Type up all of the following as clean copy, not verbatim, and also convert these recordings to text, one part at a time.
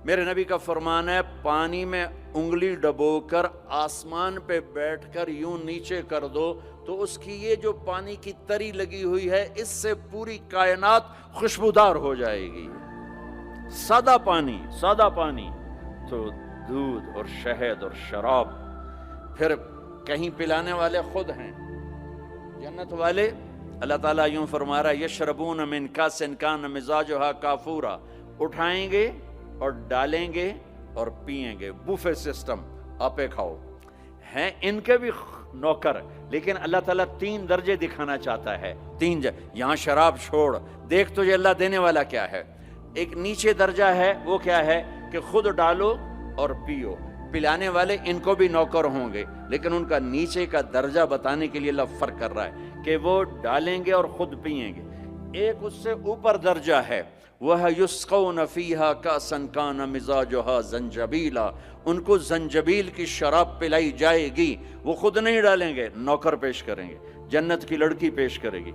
میرے نبی کا فرمان ہے پانی میں انگلی ڈبو کر آسمان پہ بیٹھ کر یوں نیچے کر دو تو اس کی یہ جو پانی کی تری لگی ہوئی ہے اس سے پوری کائنات خوشبودار ہو جائے گی. سادہ پانی تو دودھ اور شہد اور شراب. پھر کہیں پلانے والے خود ہیں جنت والے. اللہ تعالیٰ یوں فرما رہا ہے یشربون من کاس کان مزاجھا کافورا. اٹھائیں گے اور ڈالیں گے اور پیئیں گے. بوفے سسٹم، آپے کھاؤ. ہیں ان کے بھی نوکر، لیکن اللہ تعالیٰ 3 درجے دکھانا چاہتا ہے. 3 یہاں شراب چھوڑ، دیکھ تجھے اللہ دینے والا کیا ہے. ایک نیچے درجہ ہے، وہ کیا ہے کہ خود ڈالو اور پیو. پلانے والے ان کو بھی نوکر ہوں گے، لیکن ان کا نیچے کا درجہ بتانے کے لیے اللہ فرق کر رہا ہے کہ وہ ڈالیں گے اور خود پئیں گے. ایک اس سے اوپر درجہ ہے وہ یسقون فیہا کاسا کان مزاجھا زنجبیلا. ان کو زنجبیل کی شراب پلائی جائے گی. وہ خود نہیں ڈالیں گے، نوکر پیش کریں گے. جنت کی لڑکی پیش کرے گی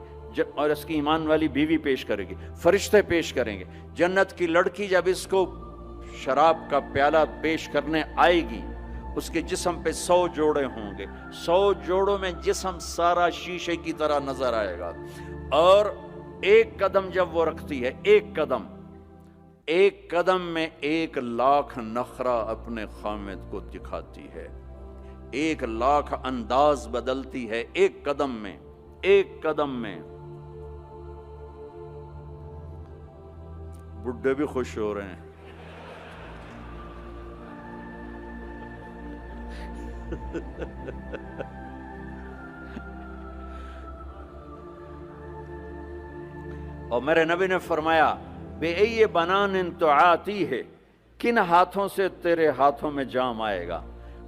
اور اس کی ایمان والی بیوی پیش کرے گی، فرشتے پیش کریں گے. جنت کی لڑکی جب اس کو شراب کا پیالہ پیش کرنے آئے گی اس کے جسم پہ 100 جوڑے ہوں گے. 100 جوڑوں میں جسم سارا شیشے کی طرح نظر آئے گا. اور ایک قدم جب وہ رکھتی ہے، ایک قدم میں 1,00,000 نخرہ اپنے خامد کو دکھاتی ہے. 1,00,000 انداز بدلتی ہے ایک قدم میں. بڈھے بھی خوش ہو رہے ہیں. اور میرے نبی نے فرمایا بے ای بنان تعاتی ہے، کن ہاتھوں سے تیرے ہاتھوں میں جام آئے گا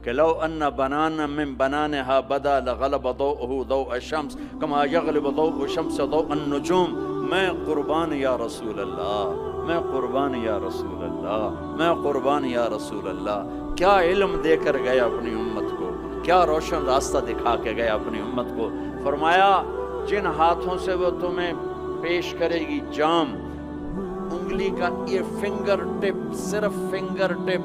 کہ لو ان بنان من بنانها بدا لغلب ضوءه ضوء الشمس كما يغلب ضوء الشمس ضوء النجوم. میں قربان یا رسول اللہ، میں قربان یا رسول اللہ، میں قربان یا رسول اللہ. کیا علم دے کر گیا اپنی امت کو، کیا روشن راستہ دکھا کے گیا اپنی امت کو. فرمایا جن ہاتھوں سے وہ تمہیں پیش کرے گی جام، انگلی کا یہ فنگر ٹپ، صرف فنگر ٹپ،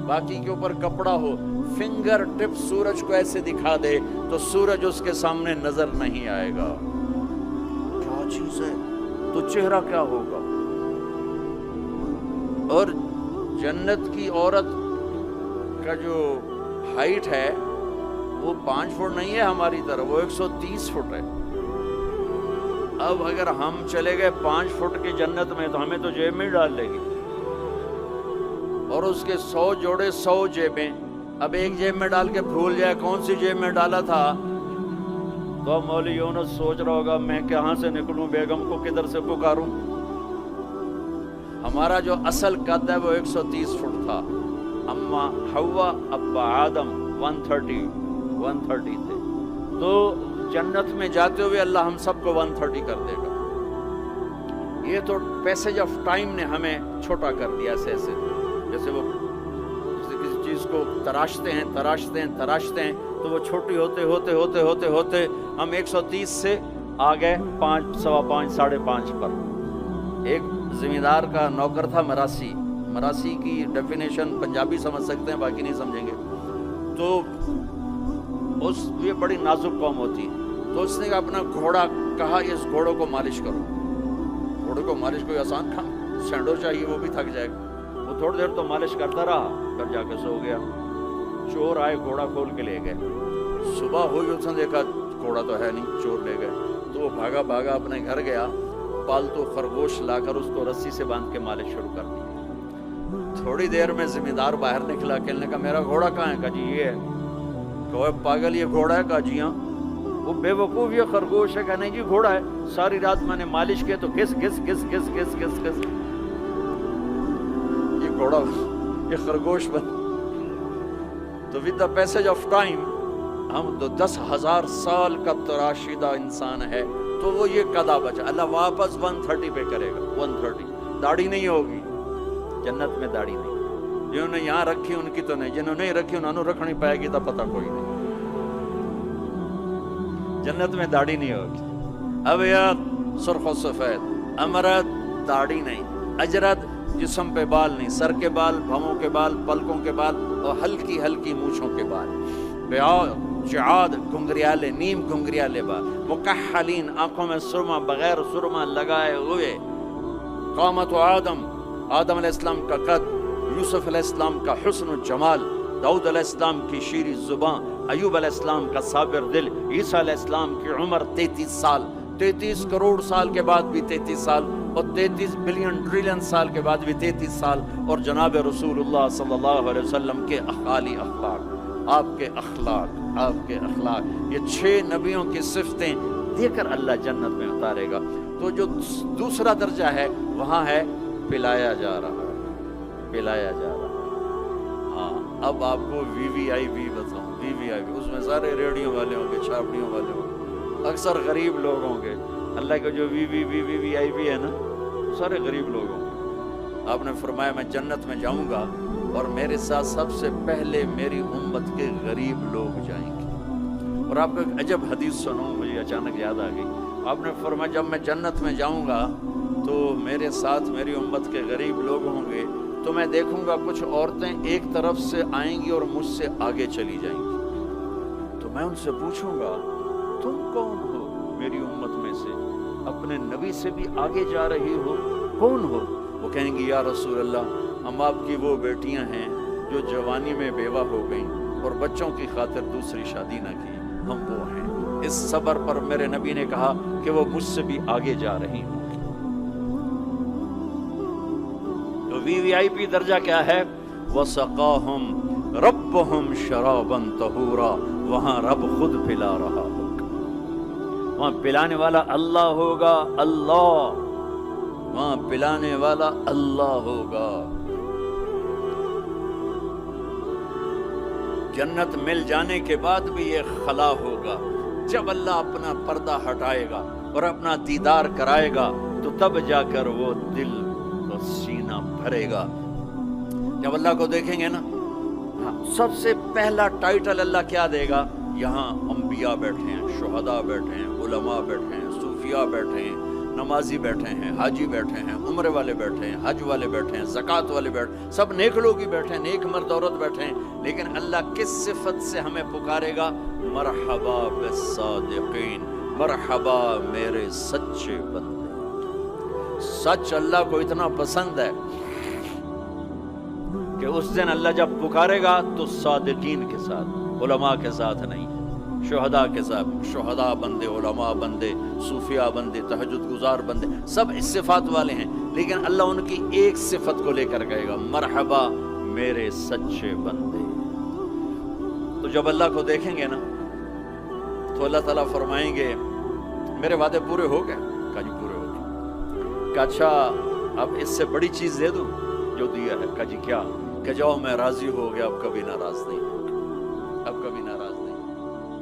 باقی کے اوپر کپڑا ہو، فنگر ٹپ سورج کو ایسے دکھا دے تو سورج اس کے سامنے نظر نہیں آئے گا. کیا چیز ہے تو چہرہ کیا ہوگا. اور جنت کی عورت کا جو ہائٹ ہے وہ 5 فٹ نہیں ہے ہماری طرح، وہ 130 فٹ ہے. اب اگر ہم چلے گئے 5 فٹ کی جنت میں تو ہمیں تو جیب میں ڈال لے گی. اور اس کے 100 جوڑے 100 جیبیں. اب ایک جیب میں ڈال کے بھول جائے کون سی جیب میں ڈالا تھا تو اب مولوی یونس سوچ رہا ہوگا میں کہاں سے نکلوں، بیگم کو کدھر سے پکاروں. ہمارا جو اصل قد ہے وہ 130 فٹ تھا. اما حوا ابا آدم 130 تھے. تو جنت میں جاتے ہوئے اللہ ہم سب کو 130 کر دے گا. یہ تو پیسج آف ٹائم نے ہمیں چھوٹا کر دیا. ایسے جیسے وہ کسی چیز کو تراشتے ہیں تو وہ چھوٹی ہوتے ہم 130 سے آ گئے 5 سوا 5 ساڑھے 5 پر. ایک زمیندار کا نوکر تھا مراسی کی ڈیفینیشن پنجابی سمجھ سکتے ہیں، باقی نہیں سمجھیں گے. تو یہ بڑی نازک قوم ہوتی ہے. تو اس نے اپنا گھوڑا کہا اس گھوڑوں کو مالش کرو. گھوڑے کو مالش کوئی آسان کام، سینڈو چاہیے وہ بھی تھک جائے گا. وہ تھوڑی دیر تو مالش کرتا رہا، پھر جا کے سو گیا. چور آئے گھوڑا کھول کے لے گئے. صبح ہوئی اس نے دیکھا گھوڑا تو ہے نہیں، چور لے گئے. تو وہ بھاگا اپنے گھر گیا، پالتو خرگوش لا کر اس کو رسی سے باندھ کے مالش شروع کر دی. تھوڑی دیر میں زمیندار باہر نکلا، کہنے کا میرا گھوڑا کہاں ہے؟ کہا جی یہ ہے. کہ پاگل یہ گھوڑا ہے؟ کہا جی ہاں. وہ بے وقوف یہ خرگوش ہے. کہا نہیں جی گھوڑا ہے، ساری رات میں نے مالش کیا تو گھس گھس گھس گھس گھس گھس گھس یہ گھوڑا یہ خرگوش بن. تو with the passage of time ہم تو 10,000 سال کا تراشیدہ انسان ہے تو وہ یہ قدا بچا. اللہ واپس 130 پہ کرے گا. 130 داڑھی نہیں ہوگی جنت میں، داڑھی نہیں. جنہوں نے یہاں رکھی ان کی تو نہیں، جنہوں نے رکھی انہوں نے رکھنی پائے گی تو پتہ کوئی نہیں. جنت میں داڑھی نہیں ہوگی. ابیض سرخ و سفید، امرد داڑھی نہیں، اجرد جسم پہ بال نہیں، سر کے بال، بھووں کے بال، پلکوں کے بال اور ہلکی ہلکی مونچھوں کے بال، بیاض جعاد گھنگریالے، نیم گھنگریالے بال، مکحلین آنکھوں میں سرما بغیر سرما لگائے ہوئے، قامت آدم، آدم علیہ السلام کا قد، یوسف علیہ السلام کا حسن و جمال، داؤد علیہ السلام کی شیریں زبان، ایوب علیہ السلام کا صابر دل، عیسیٰ علیہ السلام کی عمر 33 سال، 33 کروڑ سال کے بعد بھی 33 سال، اور 33 بلین ٹریلین سال کے بعد بھی 33 سال، اور جناب رسول اللہ صلی اللہ علیہ وسلم کے اخلاقی اخلاق، آپ کے اخلاق، آپ کے اخلاق، یہ 6 نبیوں کی صفتیں دے کر اللہ جنت میں اتارے گا۔ تو جو دوسرا درجہ ہے وہاں ہے پلایا جا رہا ہے، پلایا جا رہا ہے۔ ہاں اب آپ کو وی وی آئی پی بتاؤں، وی وی آئی پی، اس میں سارے ریڈیو والے ہوں گے، چھاپڑیوں والے ہوں گے، اکثر غریب لوگ ہوں گے۔ اللہ کا جو وی وی آئی پی ہے نا، سارے غریب لوگ ہوں گے۔ آپ نے فرمایا میں جنت میں جاؤں گا اور میرے ساتھ سب سے پہلے میری امت کے غریب لوگ جائیں گے۔ اور آپ کو ایک عجب حدیث سنوں، مجھے اچانک یاد آ گئی۔ آپ نے فرمایا جب میں جنت میں جاؤں گا تو میرے ساتھ میری امت کے غریب لوگ ہوں گے، تو میں دیکھوں گا کچھ عورتیں ایک طرف سے آئیں گی اور مجھ سے آگے چلی جائیں گی، تو میں ان سے پوچھوں گا تم کون ہو میری امت میں سے، اپنے نبی سے بھی آگے جا رہی ہو، کون ہو؟ وہ کہیں گی یا رسول اللہ ہم آپ کی وہ بیٹیاں ہیں جو جوانی میں بیوہ ہو گئیں اور بچوں کی خاطر دوسری شادی نہ کی، ہم وہ ہیں۔ اس صبر پر میرے نبی نے کہا کہ وہ مجھ سے بھی آگے جا رہی ہوں۔ تو وی وی آئی پی درجہ کیا ہے؟ وَسَقَاهُمْ رَبُّهُمْ شَرَابًا طَهُورًا، وہاں رب خود پلا رہا ہوگا، وہاں پلانے والا اللہ ہوگا، اللہ، وہاں پلانے والا اللہ ہوگا۔ جنت مل جانے کے بعد بھی یہ خلا ہوگا، جب اللہ اپنا پردہ ہٹائے گا اور اپنا دیدار کرائے گا تو تب جا کر وہ دل کو سینہ بھرے گا۔ جب اللہ کو دیکھیں گے نا، سب سے پہلا ٹائٹل اللہ کیا دے گا؟ یہاں انبیاء بیٹھے ہیں، شہداء بیٹھے ہیں، علماء بیٹھے ہیں، صوفیاء بیٹھے ہیں، نمازی بیٹھے ہیں، حاجی بیٹھے ہیں، عمرے والے بیٹھے ہیں، حج والے بیٹھے ہیں، زکوٰۃ والے بیٹھے ہیں، سب نیک لوگ ہی بیٹھے ہیں، نیک مرد عورت بیٹھے ہیں، لیکن اللہ کس صفت سے ہمیں پکارے گا؟ مرحبا بالصادقین، مرحبا میرے سچے بندے۔ سچ اللہ کو اتنا پسند ہے کہ اس دن اللہ جب پکارے گا تو صادقین کے ساتھ، علماء کے ساتھ نہیں، شہداء کے ساتھ، شہداء بندے، علماء بندے، صوفیاء بندے، تہجد گزار بندے، سب اس صفات والے ہیں، لیکن اللہ ان کی ایک صفت کو لے کر کہے گا مرحبا میرے سچے بندے۔ تو جب اللہ کو دیکھیں گے نا تو اللہ تعالیٰ فرمائیں گے میرے وعدے پورے ہو گئے؟ کہا جی پورے ہو گئے۔ کہا اچھا اب اس سے بڑی چیز دے دوں جو دیا ہے؟ کہا جی کیا؟ کہ جاؤ میں راضی ہو گیا، اب کبھی ناراض نہیں، اب کبھی ناراض نہیں۔